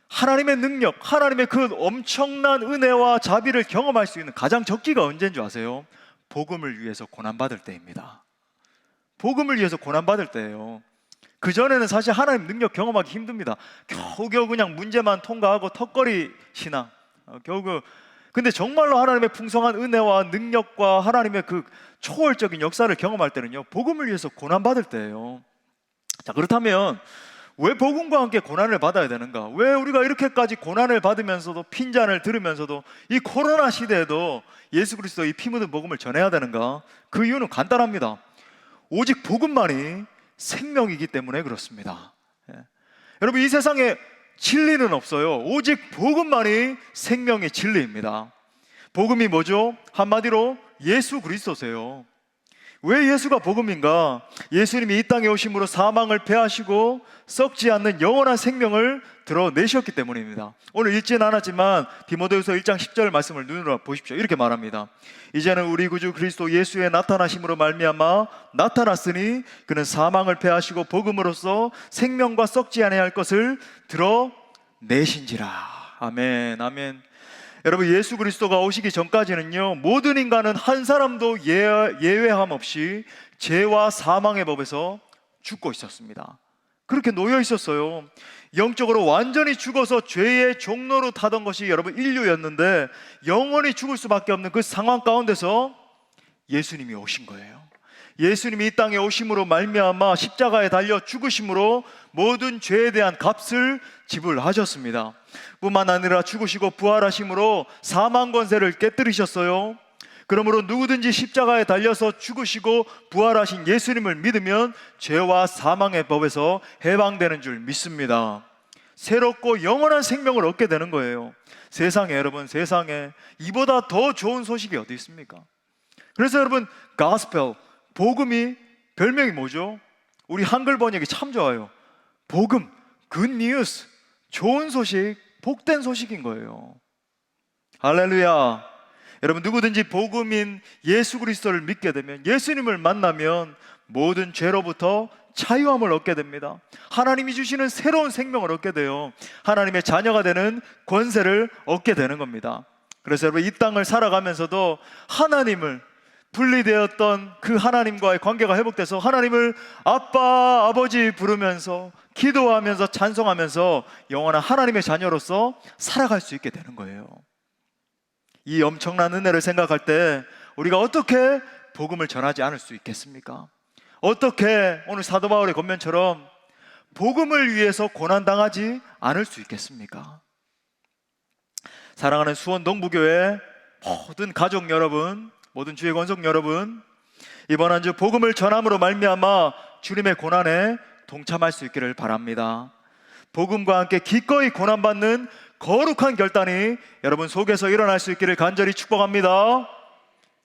하나님의 능력, 하나님의 그 엄청난 은혜와 자비를 경험할 수 있는 가장 적기가 언제인 줄 아세요? 복음을 위해서 고난받을 때입니다. 복음을 위해서 고난받을 때예요. 그전에는 사실 하나님 능력 경험하기 힘듭니다. 겨우겨우 그냥 문제만 통과하고 턱걸이 신앙, 겨우겨우. 근데 정말로 하나님의 풍성한 은혜와 능력과 하나님의 그 초월적인 역사를 경험할 때는요, 복음을 위해서 고난받을 때예요. 자, 그렇다면 왜 복음과 함께 고난을 받아야 되는가? 왜 우리가 이렇게까지 고난을 받으면서도, 핀잔을 들으면서도 이 코로나 시대에도 예수 그리스도의 피 묻은 복음을 전해야 되는가? 그 이유는 간단합니다. 오직 복음만이 생명이기 때문에 그렇습니다. 여러분, 이 세상에 진리는 없어요. 오직 복음만이 생명의 진리입니다. 복음이 뭐죠? 한마디로 예수 그리스도세요. 왜 예수가 복음인가? 예수님이 이 땅에 오심으로 사망을 패하시고 썩지 않는 영원한 생명을 드러내셨기 때문입니다. 오늘 읽지는 않았지만 디모데후서 1장 10절 말씀을 눈으로 보십시오. 이렇게 말합니다. 이제는 우리 구주 그리스도 예수의 나타나심으로 말미암아 나타났으니 그는 사망을 패하시고 복음으로써 생명과 썩지 아니할 것을 드러내신지라. 아멘, 아멘. 여러분, 예수 그리스도가 오시기 전까지는요, 모든 인간은 한 사람도 예외함 없이 죄와 사망의 법에서 죽고 있었습니다. 그렇게 놓여 있었어요. 영적으로 완전히 죽어서 죄의 종로로 타던 것이 여러분 인류였는데, 영원히 죽을 수밖에 없는 그 상황 가운데서 예수님이 오신 거예요. 예수님이 이 땅에 오심으로 말미암아 십자가에 달려 죽으심으로 모든 죄에 대한 값을 지불하셨습니다. 뿐만 아니라 죽으시고 부활하심으로 사망 권세를 깨뜨리셨어요. 그러므로 누구든지 십자가에 달려서 죽으시고 부활하신 예수님을 믿으면 죄와 사망의 법에서 해방되는 줄 믿습니다. 새롭고 영원한 생명을 얻게 되는 거예요. 세상에, 여러분, 세상에 이보다 더 좋은 소식이 어디 있습니까? 그래서 여러분, 가스펠, 복음이 별명이 뭐죠? 우리 한글 번역이 참 좋아요. 복음, 굿뉴스, 좋은 소식, 복된 소식인 거예요. 할렐루야. 여러분, 누구든지 복음인 예수 그리스도를 믿게 되면, 예수님을 만나면 모든 죄로부터 자유함을 얻게 됩니다. 하나님이 주시는 새로운 생명을 얻게 돼요. 하나님의 자녀가 되는 권세를 얻게 되는 겁니다. 그래서 여러분, 이 땅을 살아가면서도 하나님을, 분리되었던 그 하나님과의 관계가 회복돼서 하나님을 아빠, 아버지 부르면서 기도하면서 찬송하면서 영원한 하나님의 자녀로서 살아갈 수 있게 되는 거예요. 이 엄청난 은혜를 생각할 때 우리가 어떻게 복음을 전하지 않을 수 있겠습니까? 어떻게 오늘 사도 바울의 권면처럼 복음을 위해서 고난당하지 않을 수 있겠습니까? 사랑하는 수원 동부교회 모든 가족 여러분, 모든 주의 권속 여러분, 이번 한 주 복음을 전함으로 말미암아 주님의 고난에 동참할 수 있기를 바랍니다. 복음과 함께 기꺼이 고난받는 거룩한 결단이 여러분 속에서 일어날 수 있기를 간절히 축복합니다.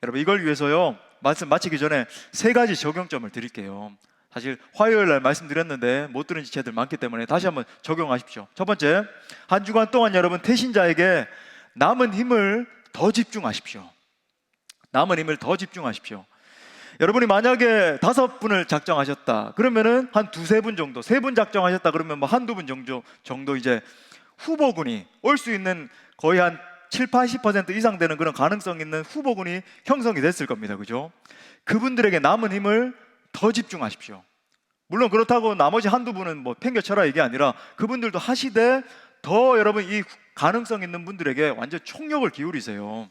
여러분, 이걸 위해서요, 말씀 마치기 전에 3가지 적용점을 드릴게요. 사실 화요일 날 말씀드렸는데 못 들은 지체들 많기 때문에 다시 한번 적용하십시오. 첫 번째, 한 주간 동안 여러분 태신자에게 남은 힘을 더 집중하십시오. 남은 힘을 더 집중하십시오. 여러분이 만약에 5분을 작정하셨다 그러면은 한 2-3분 정도, 3분 작정하셨다 그러면 뭐 1-2분 정도 이제 후보군이 올 수 있는 거의 한 70-80% 이상 되는 그런 가능성 있는 후보군이 형성이 됐을 겁니다. 그죠? 그분들에게 남은 힘을 더 집중하십시오. 물론 그렇다고 나머지 1-2분은 뭐 팽개쳐라 이게 아니라 그분들도 하시되 더 여러분 이 가능성 있는 분들에게 완전 총력을 기울이세요.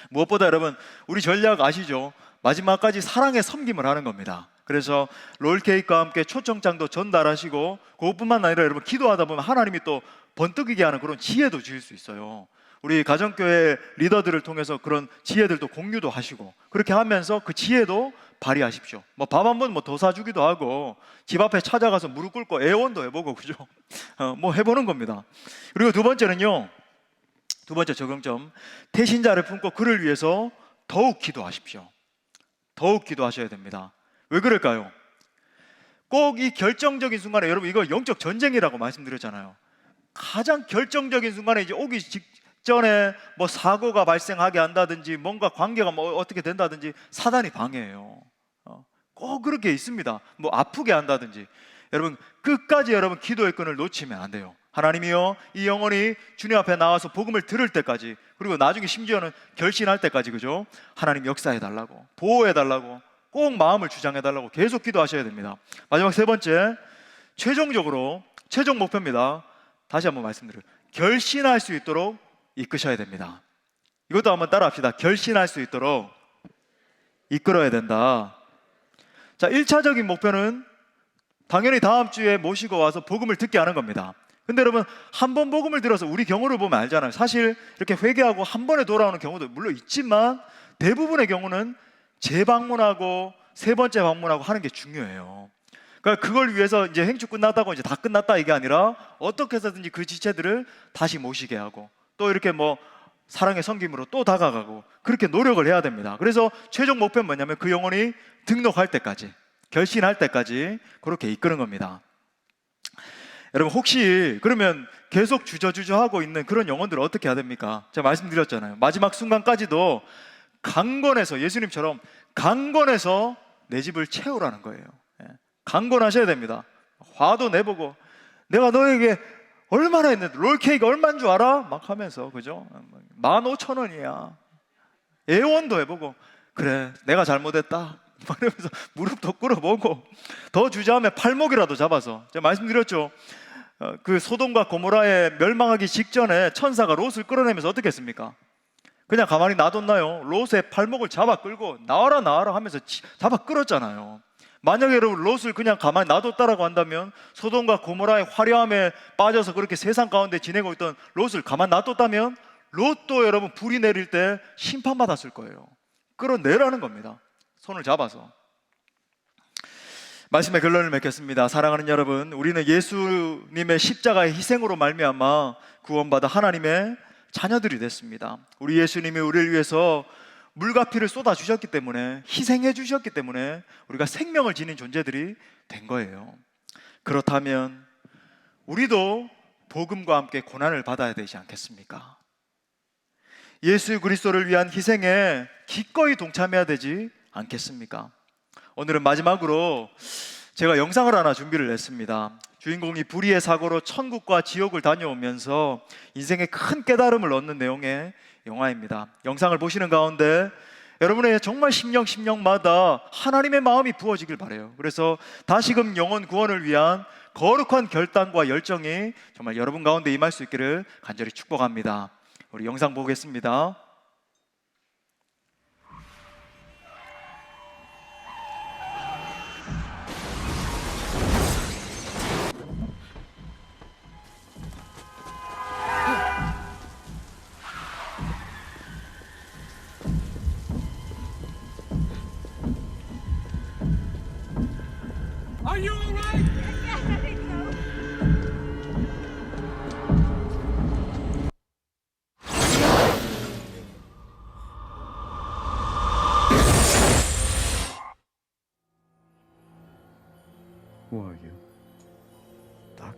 무엇보다 여러분, 우리 전략 아시죠? 마지막까지 사랑의 섬김을 하는 겁니다. 그래서 롤케이크와 함께 초청장도 전달하시고, 그것뿐만 아니라 여러분 기도하다 보면 하나님이 또 번뜩이게 하는 그런 지혜도 주실 수 있어요. 우리 가정교회 리더들을 통해서 그런 지혜들도 공유도 하시고, 그렇게 하면서 그 지혜도 발휘하십시오. 뭐 밥 한 번 뭐 더 사주기도 하고 집 앞에 찾아가서 무릎 꿇고 애원도 해보고 그죠? 뭐 해보는 겁니다. 그리고 두 번째는요. 두 번째 적용점, 태신자를 품고 그를 위해서 더욱 기도하십시오. 더욱 기도하셔야 됩니다. 왜 그럴까요? 꼭 이 결정적인 순간에, 여러분 이거 영적 전쟁이라고 말씀드렸잖아요. 가장 결정적인 순간에 이제 오기 직전에 뭐 사고가 발생하게 한다든지 뭔가 관계가 뭐 어떻게 된다든지 사단이 방해해요. 꼭 그렇게 있습니다. 뭐 아프게 한다든지. 여러분 끝까지 여러분 기도의 끈을 놓치면 안 돼요. 하나님이요, 이 영혼이 주님 앞에 나와서 복음을 들을 때까지, 그리고 나중에 심지어는 결신할 때까지, 그죠? 하나님 역사해 달라고, 보호해 달라고, 꼭 마음을 주장해 달라고 계속 기도하셔야 됩니다. 마지막 세 번째, 최종적으로 최종 목표입니다. 다시 한번 말씀드려요. 결신할 수 있도록 이끄셔야 됩니다. 이것도 한번 따라합시다. 결신할 수 있도록 이끌어야 된다. 자, 1차적인 목표는 당연히 다음 주에 모시고 와서 복음을 듣게 하는 겁니다. 근데 여러분, 한 번 복음을 들어서 우리 경우를 보면 알잖아요. 사실 이렇게 회개하고 한 번에 돌아오는 경우도 물론 있지만 대부분의 경우는 재방문하고 세 번째 방문하고 하는 게 중요해요. 그러니까 그걸 위해서 이제 행주 끝났다고 이제 다 끝났다 이게 아니라 어떻게 해서든지 그 지체들을 다시 모시게 하고 또 이렇게 뭐 사랑의 섬김으로 또 다가가고 그렇게 노력을 해야 됩니다. 그래서 최종 목표는 뭐냐면 그 영혼이 등록할 때까지, 결신할 때까지 그렇게 이끄는 겁니다. 여러분 혹시 그러면 계속 주저주저하고 있는 그런 영혼들을 어떻게 해야 됩니까? 제가 말씀드렸잖아요. 마지막 순간까지도 강건해서, 예수님처럼 강건해서 내 집을 채우라는 거예요. 강건하셔야 됩니다. 화도 내보고 내가 너에게 얼마나 했는데 롤케이크 얼마인 줄 알아? 막 하면서, 그죠? 15,000원이야 애원도 해보고 그래 내가 잘못했다 막 이러면서 무릎도 꿇어보고 더 주저하면 팔목이라도 잡아서, 제가 말씀드렸죠. 그 소돔과 고모라에 멸망하기 직전에 천사가 롯을 끌어내면서 어떻게 했습니까? 그냥 가만히 놔뒀나요? 롯의 팔목을 잡아 끌고 나와라 나와라 하면서 잡아 끌었잖아요. 만약에 여러분 롯을 그냥 가만히 놔뒀다라고 한다면, 소돔과 고모라의 화려함에 빠져서 그렇게 세상 가운데 지내고 있던 롯을 가만히 놔뒀다면 롯도 여러분 불이 내릴 때 심판받았을 거예요. 끌어내라는 겁니다. 손을 잡아서. 말씀의 결론을 맺겠습니다. 사랑하는 여러분, 우리는 예수님의 십자가의 희생으로 말미암아 구원받아 하나님의 자녀들이 됐습니다. 우리 예수님이 우리를 위해서 물과 피를 쏟아 주셨기 때문에, 희생해 주셨기 때문에 우리가 생명을 지닌 존재들이 된 거예요. 그렇다면 우리도 복음과 함께 고난을 받아야 되지 않겠습니까? 예수 그리스도를 위한 희생에 기꺼이 동참해야 되지 않겠습니까? 오늘은 마지막으로 제가 영상을 하나 준비를 했습니다. 주인공이 불의의 사고로 천국과 지옥을 다녀오면서 인생에 큰 깨달음을 얻는 내용의 영화입니다. 영상을 보시는 가운데 여러분의 정말 심령마다 하나님의 마음이 부어지길 바라요. 그래서 다시금 영혼 구원을 위한 거룩한 결단과 열정이 정말 여러분 가운데 임할 수 있기를 간절히 축복합니다. 우리 영상 보겠습니다. Are you alright? Yes, I think so. Who are you? Doc?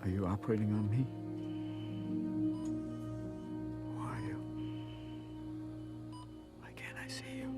Are you operating on me? Who are you? Why can't I see you?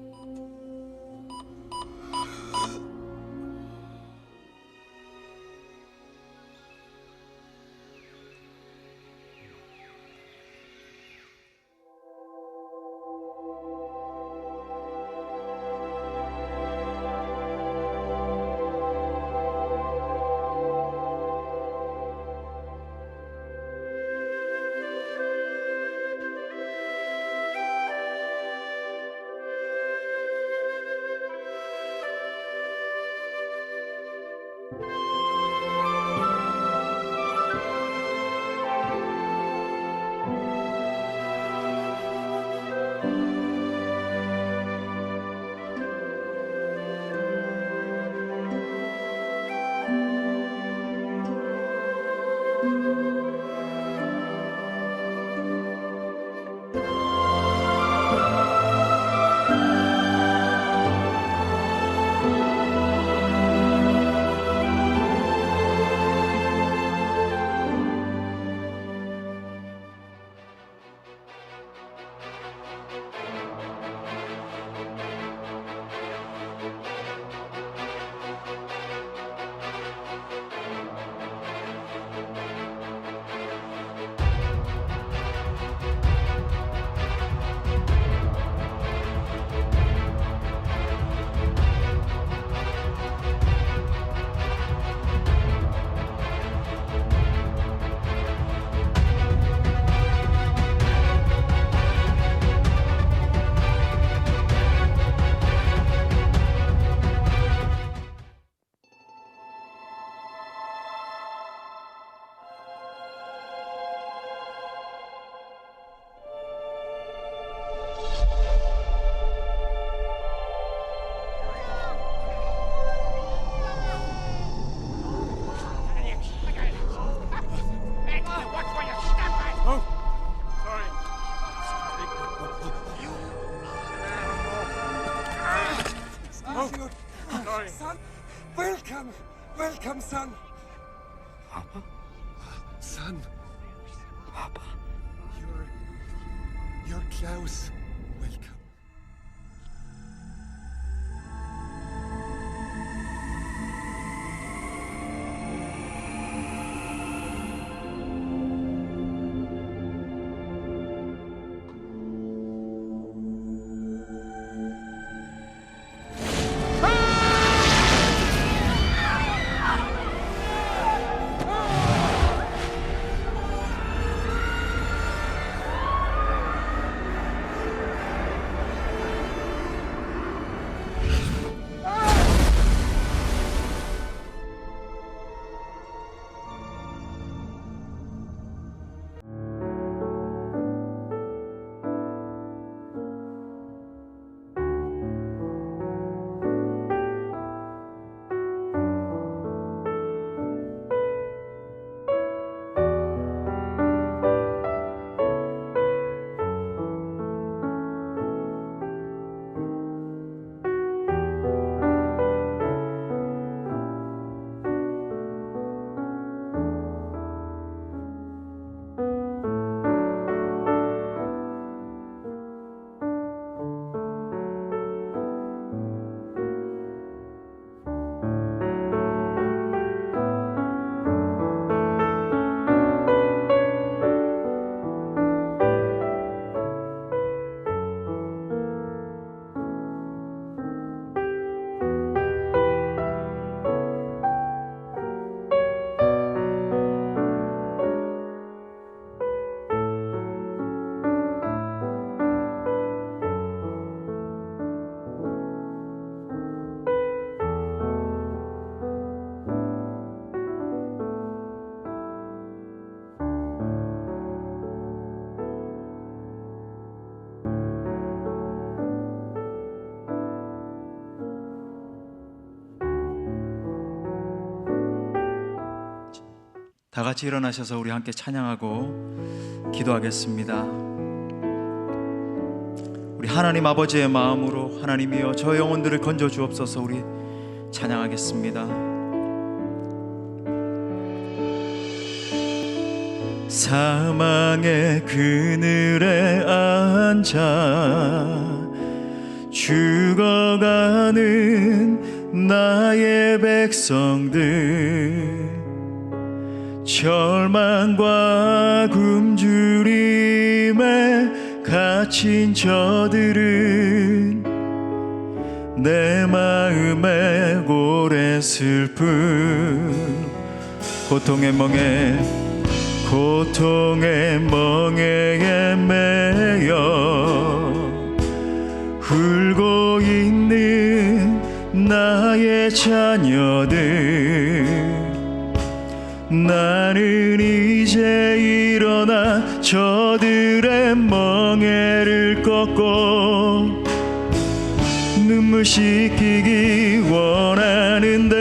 Son, welcome, welcome, son. Papa? Son. Papa. You're Klaus. Welcome. 다 같이 일어나셔서 우리 함께 찬양하고 기도하겠습니다. 우리 하나님 아버지의 마음으로 하나님이여 저 영혼들을 건져 주옵소서. 우리 찬양하겠습니다. 사망의 그늘에 앉아 죽어가는 나의 백성들, 절망과 굶주림에 갇힌 저들은 내 마음에 오랜 슬픔, 고통의 멍에에 매여 울고 있는 나의 자녀들, 나는 이제 일어나 저들의 멍에를 꺾고 눈물 씻기기 원하는데,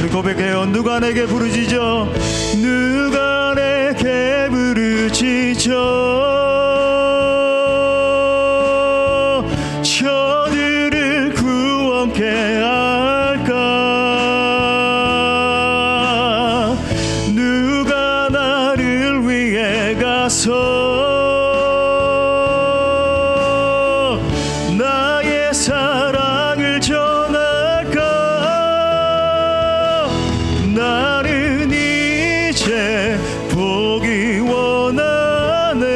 우리 고백해요. 누가 내게 부르짖어, 누가 내게 부르짖어, 저들을 구원케 할까? 누가 나를 위해 가서 나의 사랑을 전할까? 나는 이제 보기 원하네.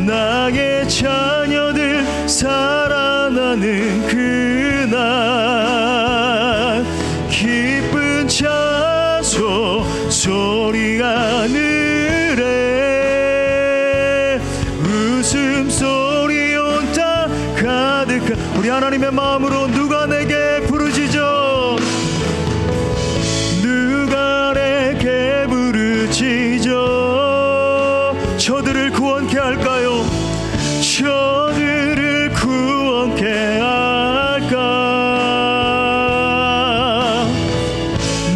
나의 자녀들 살아나는 그날, 기쁜 찬송 소리가 하늘에, 웃음소리 온 땅 가득한 우리 하나님의 마음으로 누가 내게 부르짖어, 누가 내게 부르짖어, 저들을 구원케 할까요? 저들을 구원케 할까?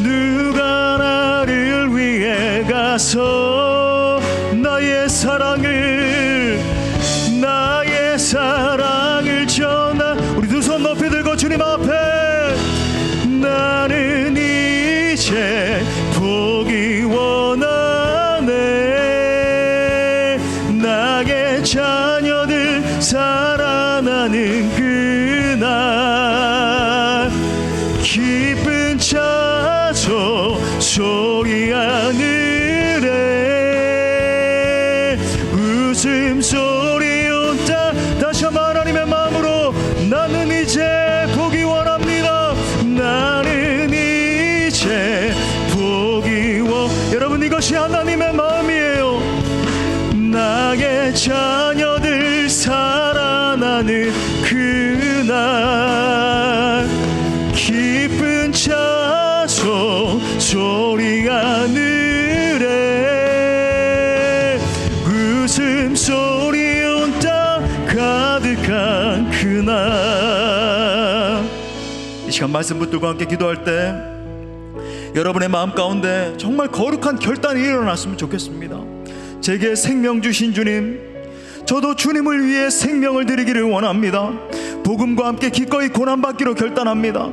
누가 나를 위해 가서 나의 사랑을 전하, 자녀들 살아나는 그날 기쁜 차소 소리 하늘에 웃음소리 온다. 다시 한번 하나님의 마음으로 나는 이제 보기 원합니다. 나는 이제 보기 원. 여러분, 이것이 하나님의 마음이에요. 나의 자녀들 살아나는 그날 기쁜 차소 소리 하늘에 웃음소리 온 땅 가득한 그날. 이 시간 말씀 붙들고 함께 기도할 때 여러분의 마음 가운데 정말 거룩한 결단이 일어났으면 좋겠습니다. 제게 생명 주신 주님, 저도 주님을 위해 생명을 드리기를 원합니다. 복음과 함께 기꺼이 고난받기로 결단합니다.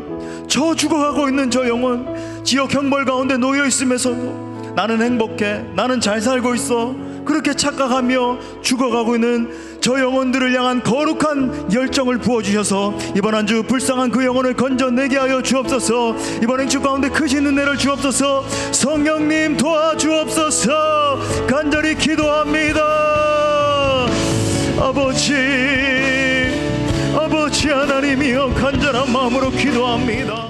저 죽어가고 있는 저 영혼, 지역 형벌 가운데 놓여 있으면서도 나는 행복해, 나는 잘 살고 있어, 그렇게 착각하며 죽어가고 있는 저 영혼들을 향한 거룩한 열정을 부어주셔서 이번 한 주 불쌍한 그 영혼을 건져내게 하여 주옵소서. 이번 행주 가운데 크신 은혜를 주옵소서. 성령님 도와주옵소서. 간절히 기도합니다. 아버지 하나님이여, 간절한 마음으로 기도합니다.